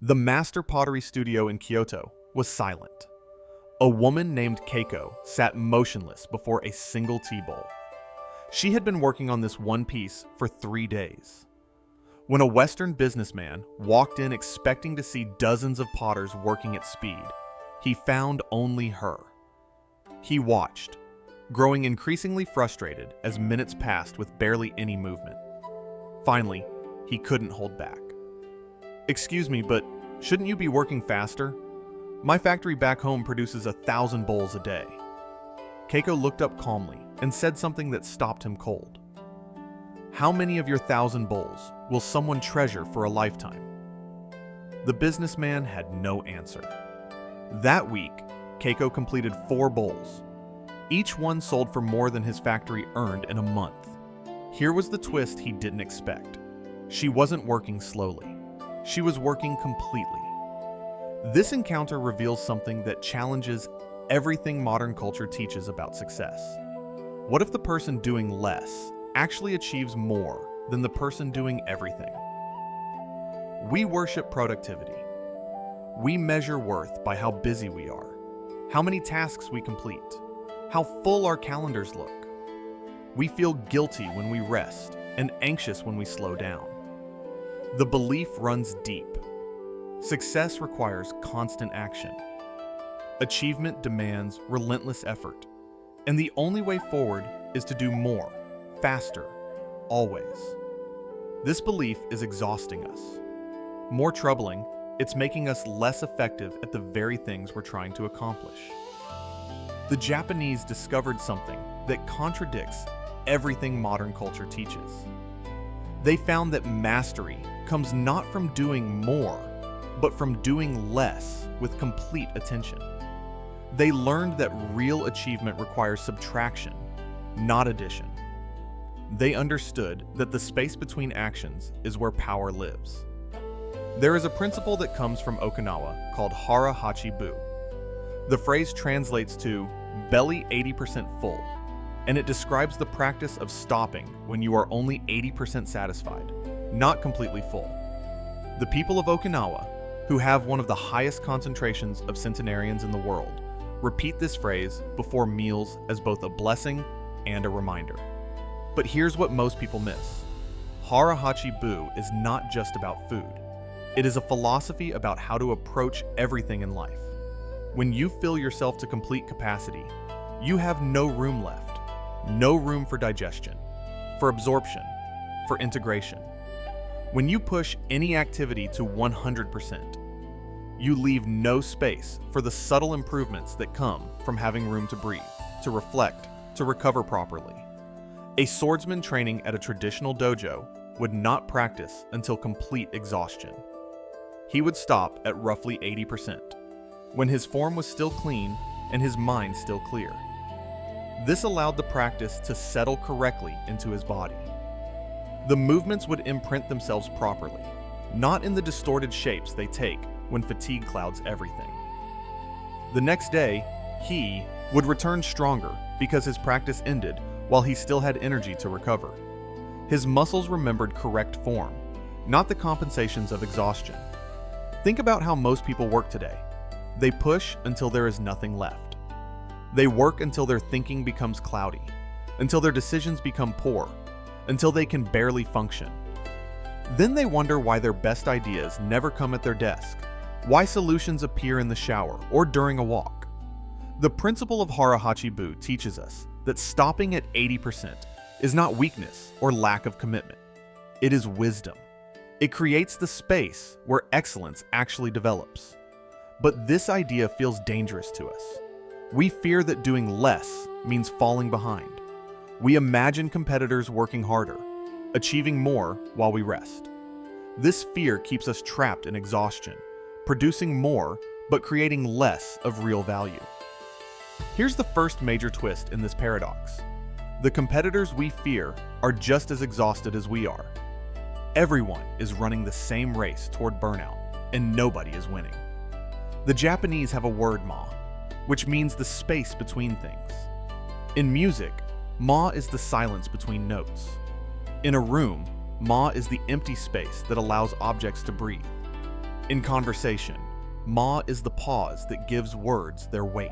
The master pottery studio in Kyoto was silent. A woman named Keiko sat motionless before a single tea bowl. She had been working on this one piece for 3 days. When a Western businessman walked in expecting to see dozens of potters working at speed, he found only her. He watched, growing increasingly frustrated as minutes passed with barely any movement. Finally, he couldn't hold back. "Excuse me, but shouldn't you be working faster? My factory back home produces 1,000 bowls a day." Keiko looked up calmly and said something that stopped him cold. "How many of your 1,000 bowls will someone treasure for a lifetime?" The businessman had no answer. That week, Keiko completed 4 bowls. Each one sold for more than his factory earned in a month. Here was the twist he didn't expect. She wasn't working slowly. She was working completely. This encounter reveals something that challenges everything modern culture teaches about success. What if the person doing less actually achieves more than the person doing everything? We worship productivity. We measure worth by how busy we are, how many tasks we complete, how full our calendars look. We feel guilty when we rest and anxious when we slow down. The belief runs deep. Success requires constant action. Achievement demands relentless effort. And the only way forward is to do more, faster, always. This belief is exhausting us. More troubling, it's making us less effective at the very things we're trying to accomplish. The Japanese discovered something that contradicts everything modern culture teaches. They found that mastery comes not from doing more, but from doing less with complete attention. They learned that real achievement requires subtraction, not addition. They understood that the space between actions is where power lives. There is a principle that comes from Okinawa called Hara Hachi Bu. The phrase translates to belly 80% full, and it describes the practice of stopping when you are only 80% satisfied, not completely full. The people of Okinawa, who have one of the highest concentrations of centenarians in the world, repeat this phrase before meals as both a blessing and a reminder. But here's what most people miss. Hara Hachi Bu is not just about food. It is a philosophy about how to approach everything in life. When you fill yourself to complete capacity, you have no room left. No room for digestion, for absorption, for integration. When you push any activity to 100%, you leave no space for the subtle improvements that come from having room to breathe, to reflect, to recover properly. A swordsman training at a traditional dojo would not practice until complete exhaustion. He would stop at roughly 80%, when his form was still clean and his mind still clear. This allowed the practice to settle correctly into his body. The movements would imprint themselves properly, not in the distorted shapes they take when fatigue clouds everything. The next day, he would return stronger because his practice ended while he still had energy to recover. His muscles remembered correct form, not the compensations of exhaustion. Think about how most people work today. They push until there is nothing left. They work until their thinking becomes cloudy, until their decisions become poor, until they can barely function. Then they wonder why their best ideas never come at their desk, why solutions appear in the shower or during a walk. The principle of Hara Hachi Bu teaches us that stopping at 80% is not weakness or lack of commitment. It is wisdom. It creates the space where excellence actually develops. But this idea feels dangerous to us. We fear that doing less means falling behind. We imagine competitors working harder, achieving more while we rest. This fear keeps us trapped in exhaustion, producing more but creating less of real value. Here's the first major twist in this paradox. The competitors we fear are just as exhausted as we are. Everyone is running the same race toward burnout, and nobody is winning. The Japanese have a word, ma, which means the space between things. In music, ma is the silence between notes. In a room, ma is the empty space that allows objects to breathe. In conversation, ma is the pause that gives words their weight.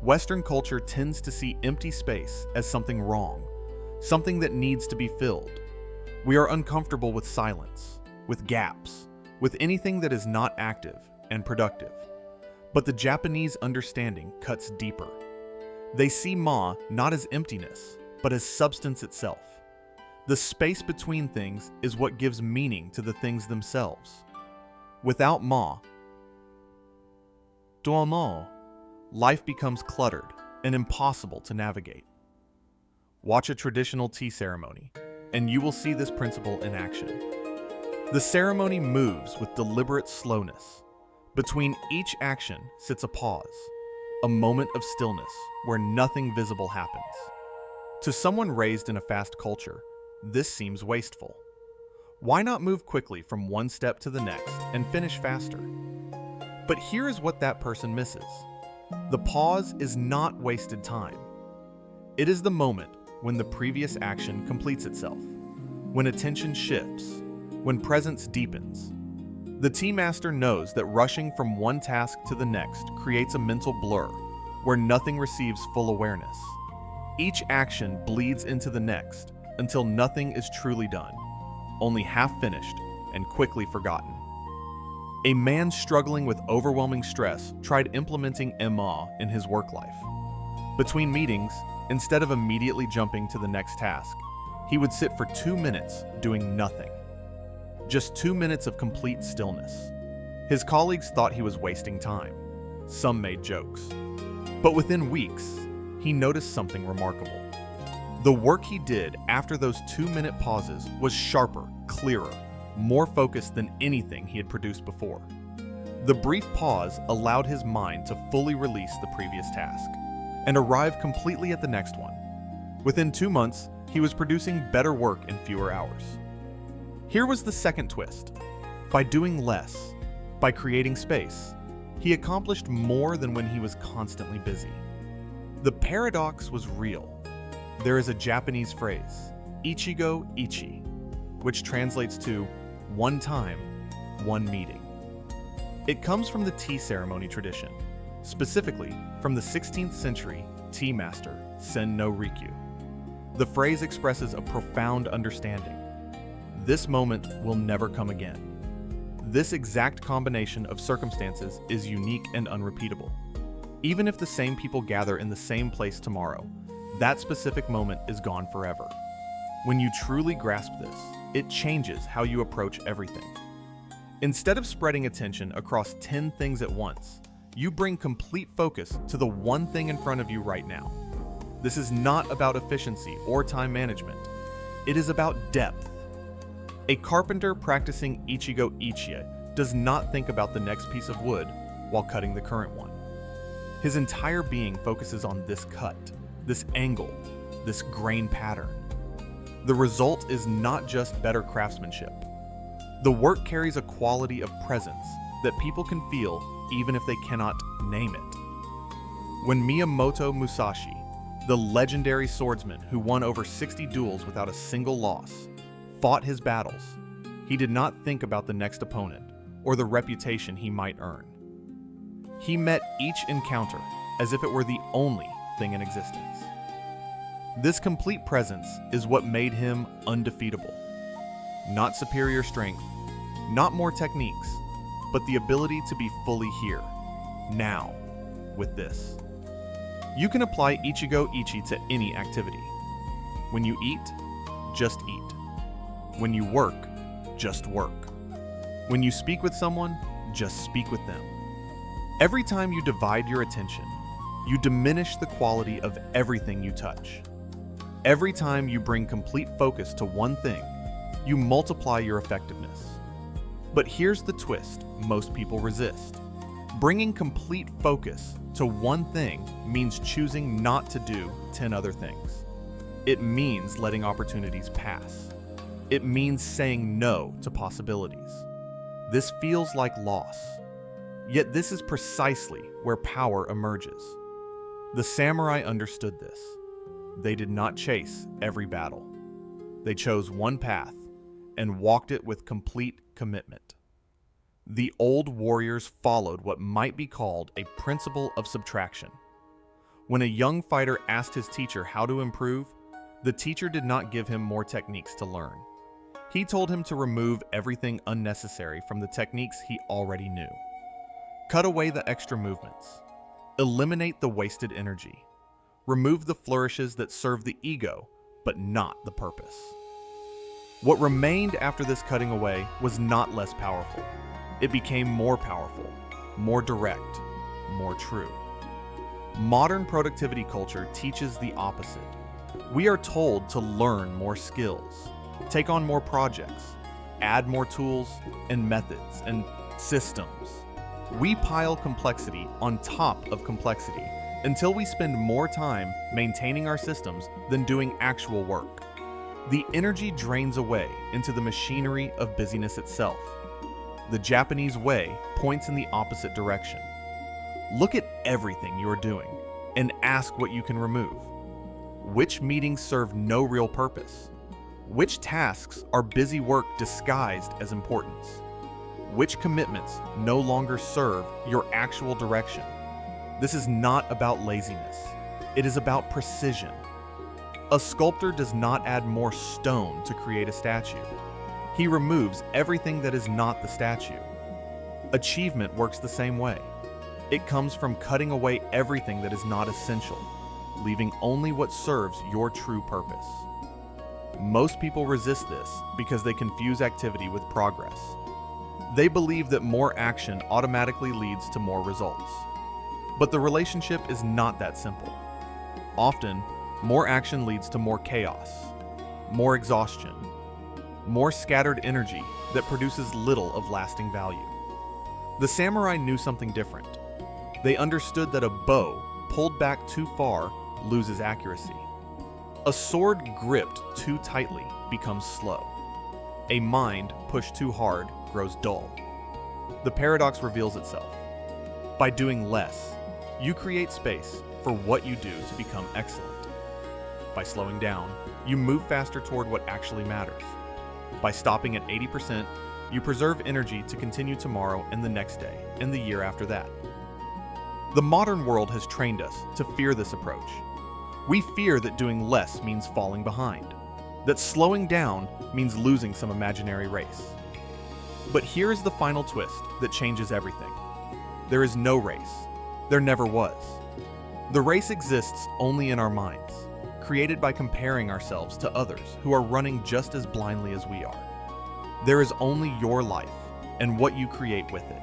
Western culture tends to see empty space as something wrong, something that needs to be filled. We are uncomfortable with silence, with gaps, with anything that is not active and productive. But the Japanese understanding cuts deeper. They see ma not as emptiness, but as substance itself. The space between things is what gives meaning to the things themselves. Without ma, life becomes cluttered and impossible to navigate. Watch a traditional tea ceremony, and you will see this principle in action. The ceremony moves with deliberate slowness. Between each action sits a pause, a moment of stillness where nothing visible happens. To someone raised in a fast culture, this seems wasteful. Why not move quickly from one step to the next and finish faster? But here is what that person misses. The pause is not wasted time. It is the moment when the previous action completes itself, when attention shifts, when presence deepens. The tea master knows that rushing from one task to the next creates a mental blur where nothing receives full awareness. Each action bleeds into the next until nothing is truly done, only half finished and quickly forgotten. A man struggling with overwhelming stress tried implementing MA in his work life. Between meetings, instead of immediately jumping to the next task, he would sit for 2 minutes doing nothing. Just 2 minutes of complete stillness. His colleagues thought he was wasting time. Some made jokes. But within weeks, he noticed something remarkable. The work he did after those 2-minute pauses was sharper, clearer, more focused than anything he had produced before. The brief pause allowed his mind to fully release the previous task and arrive completely at the next one. Within 2 months, he was producing better work in fewer hours. Here was the second twist. By doing less, by creating space, he accomplished more than when he was constantly busy. The paradox was real. There is a Japanese phrase, Ichigo Ichie, which translates to one time, one meeting. It comes from the tea ceremony tradition, specifically from the 16th century tea master Sen no Rikyu. The phrase expresses a profound understanding. This moment will never come again. This exact combination of circumstances is unique and unrepeatable. Even if the same people gather in the same place tomorrow, that specific moment is gone forever. When you truly grasp this, it changes how you approach everything. Instead of spreading attention across 10 things at once, you bring complete focus to the one thing in front of you right now. This is not about efficiency or time management. It is about depth. A carpenter practicing Ichigo Ichie does not think about the next piece of wood while cutting the current one. His entire being focuses on this cut, this angle, this grain pattern. The result is not just better craftsmanship. The work carries a quality of presence that people can feel even if they cannot name it. When Miyamoto Musashi, the legendary swordsman who won over 60 duels without a single loss, fought his battles, he did not think about the next opponent or the reputation he might earn. He met each encounter as if it were the only thing in existence. This complete presence is what made him undefeatable. Not superior strength, not more techniques, but the ability to be fully here, now, with this. You can apply Ichigo Ichie to any activity. When you eat, just eat. When you work, just work. When you speak with someone, just speak with them. Every time you divide your attention, you diminish the quality of everything you touch. Every time you bring complete focus to one thing, you multiply your effectiveness. But here's the twist most people resist. Bringing complete focus to one thing means choosing not to do 10 other things. It means letting opportunities pass. It means saying no to possibilities. This feels like loss. Yet this is precisely where power emerges. The samurai understood this. They did not chase every battle. They chose one path and walked it with complete commitment. The old warriors followed what might be called a principle of subtraction. When a young fighter asked his teacher how to improve, the teacher did not give him more techniques to learn. He told him to remove everything unnecessary from the techniques he already knew. Cut away the extra movements. Eliminate the wasted energy. Remove the flourishes that serve the ego, but not the purpose. What remained after this cutting away was not less powerful. It became more powerful, more direct, more true. Modern productivity culture teaches the opposite. We are told to learn more skills, take on more projects, add more tools and methods and systems. We pile complexity on top of complexity until we spend more time maintaining our systems than doing actual work. The energy drains away into the machinery of busyness itself. The Japanese way points in the opposite direction. Look at everything you are doing and ask what you can remove. Which meetings serve no real purpose? Which tasks are busy work disguised as importance? Which commitments no longer serve your actual direction? This is not about laziness. It is about precision. A sculptor does not add more stone to create a statue. He removes everything that is not the statue. Achievement works the same way. It comes from cutting away everything that is not essential, leaving only what serves your true purpose. Most people resist this because they confuse activity with progress. They believe that more action automatically leads to more results. But the relationship is not that simple. Often, more action leads to more chaos, more exhaustion, more scattered energy that produces little of lasting value. The samurai knew something different. They understood that a bow pulled back too far loses accuracy. A sword gripped too tightly becomes slow. A mind pushed too hard grows dull. The paradox reveals itself. By doing less, you create space for what you do to become excellent. By slowing down, you move faster toward what actually matters. By stopping at 80%, you preserve energy to continue tomorrow and the next day and the year after that. The modern world has trained us to fear this approach. We fear that doing less means falling behind, that slowing down means losing some imaginary race. But here is the final twist that changes everything. There is no race. There never was. The race exists only in our minds, created by comparing ourselves to others who are running just as blindly as we are. There is only your life and what you create with it.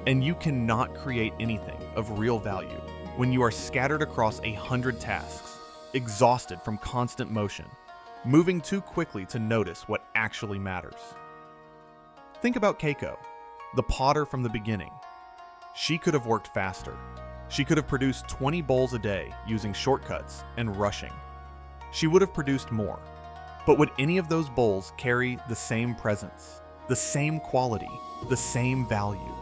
And you cannot create anything of real value when you are scattered across 100 tasks, exhausted from constant motion, moving too quickly to notice what actually matters. Think about Keiko, the potter from the beginning. She could have worked faster. She could have produced 20 bowls a day using shortcuts and rushing. She would have produced more. But would any of those bowls carry the same presence, the same quality, the same value?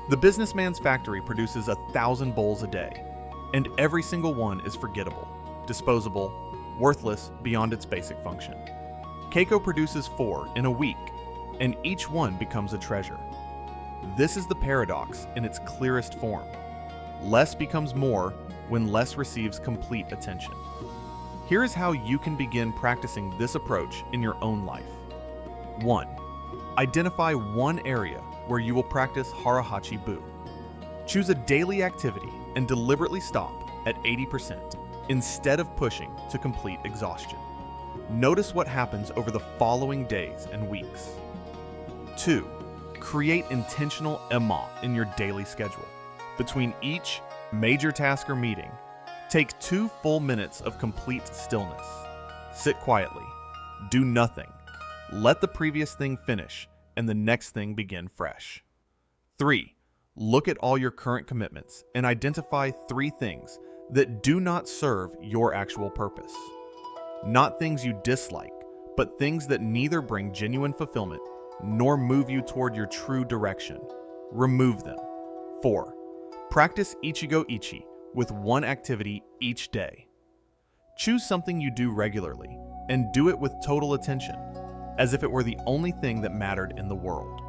The businessman's factory produces 1,000 bowls a day, and every single one is forgettable, disposable, worthless beyond its basic function. Keiko produces 4 in a week, and each one becomes a treasure. This is the paradox in its clearest form. Less becomes more when less receives complete attention. Here is how you can begin practicing this approach in your own life. 1. Identify one area where you will practice Hara Hachi Bu. Choose a daily activity and deliberately stop at 80% instead of pushing to complete exhaustion. Notice what happens over the following days and weeks. 2. Create intentional emma in your daily schedule. Between each major task or meeting, take 2 full minutes of complete stillness. Sit quietly. Do nothing. Let the previous thing finish and the next thing begin fresh. 3. Look at all your current commitments and identify 3 things that do not serve your actual purpose. Not things you dislike, but things that neither bring genuine fulfillment nor move you toward your true direction. Remove them. 4. Practice Ichigo Ichie with one activity each day. Choose something you do regularly and do it with total attention, as if it were the only thing that mattered in the world.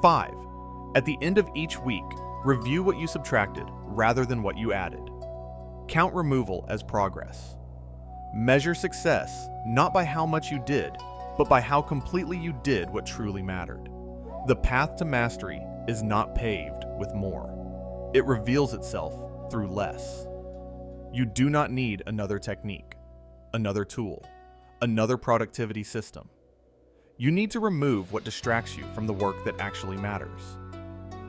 5. At the end of each week, review what you subtracted rather than what you added. Count removal as progress. Measure success not by how much you did, but by how completely you did what truly mattered. The path to mastery is not paved with more. It reveals itself through less. You do not need another technique, another tool, another productivity system. You need to remove what distracts you from the work that actually matters.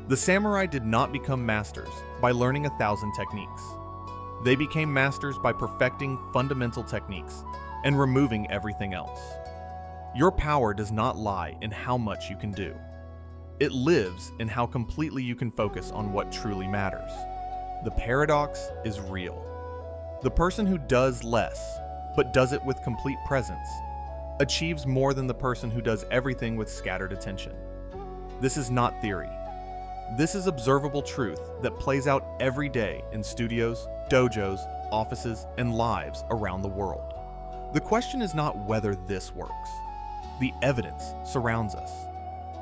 The samurai did not become masters by learning 1,000 techniques. They became masters by perfecting fundamental techniques and removing everything else. Your power does not lie in how much you can do. It lives in how completely you can focus on what truly matters. The paradox is real. The person who does less, but does it with complete presence, achieves more than the person who does everything with scattered attention. This is not theory. This is observable truth that plays out every day in studios, dojos, offices, and lives around the world. The question is not whether this works. The evidence surrounds us.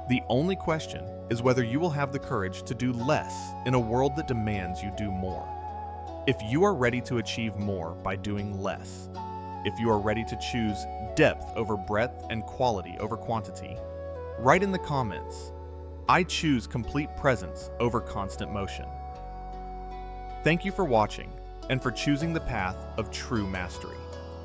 The only question is whether you will have the courage to do less in a world that demands you do more. If you are ready to achieve more by doing less, if you are ready to choose depth over breadth and quality over quantity, write in the comments, "I choose complete presence over constant motion." Thank you for watching and for choosing the path of true mastery.